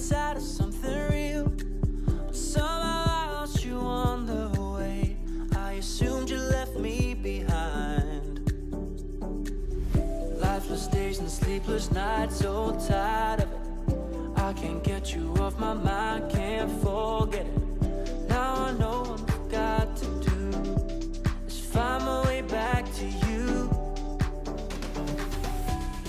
inside of something real. But somehow I lost you on the way. I assumed you left me behind. Lifeless days and sleepless nights, so tired of it. I can't get you off my mind, can't forget it. Now I know what I've got to do is find my way back to you.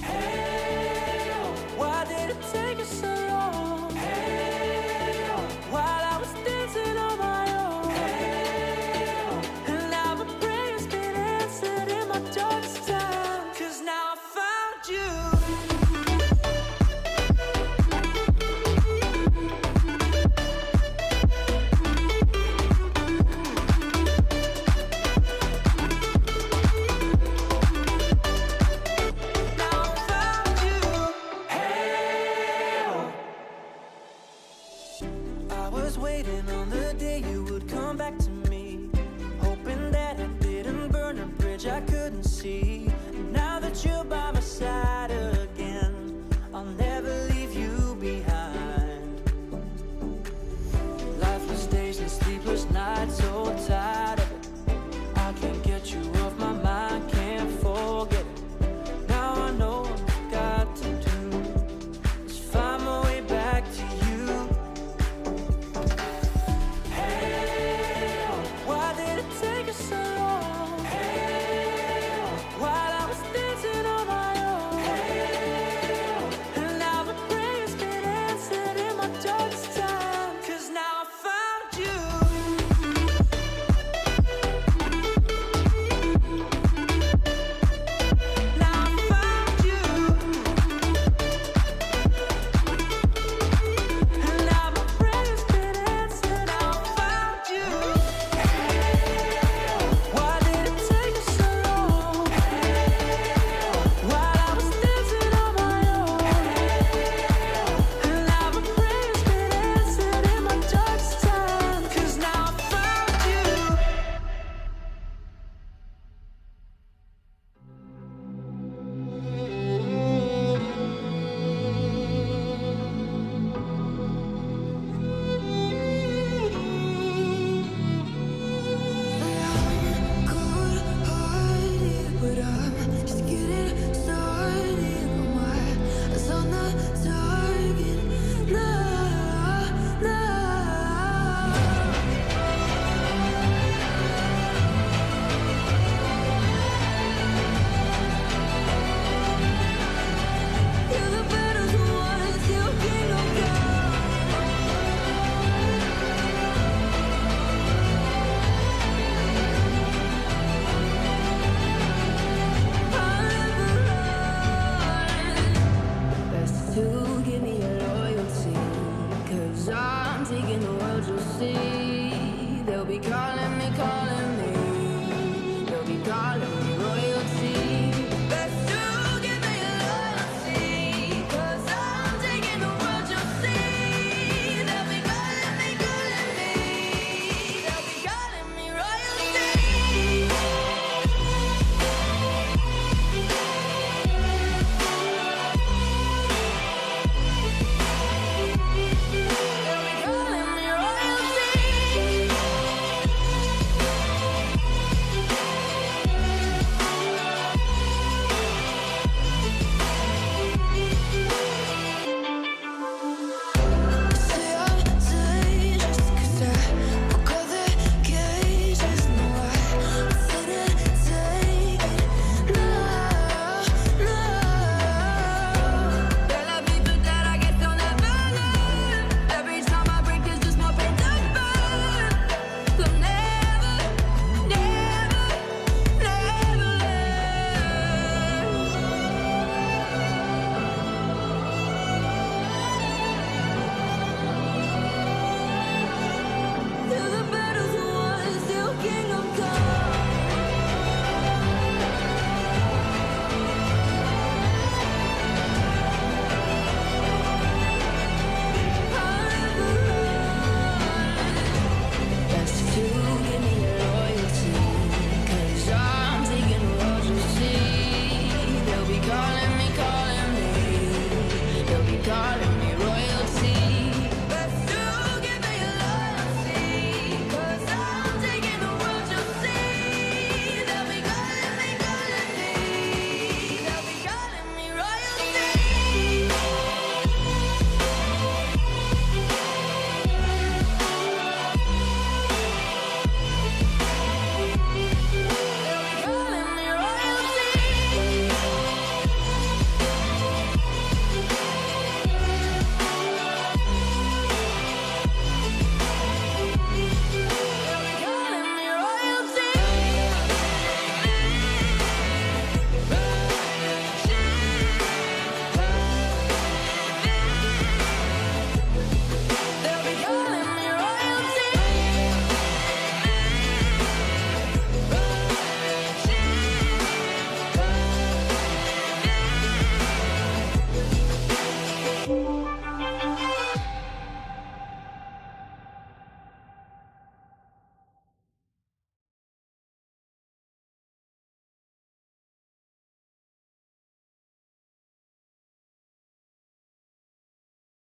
Hey, why did it take us so long? Hey, while I was dancing on my own. Hey, and now my prayers been answered in my darkest time. 'Cause now I found you. Waiting on the day you would come back to me, hoping that I didn't burn a bridge I couldn't see. And now that you're by my side again, I'll never leave you behind. Lifeless days and sleepless nights, so tired of it. I can't get you off my mind, can't forget it. Now I know what I've got to do is find my way back to you. I'm taking the world, you'll see. They'll be calling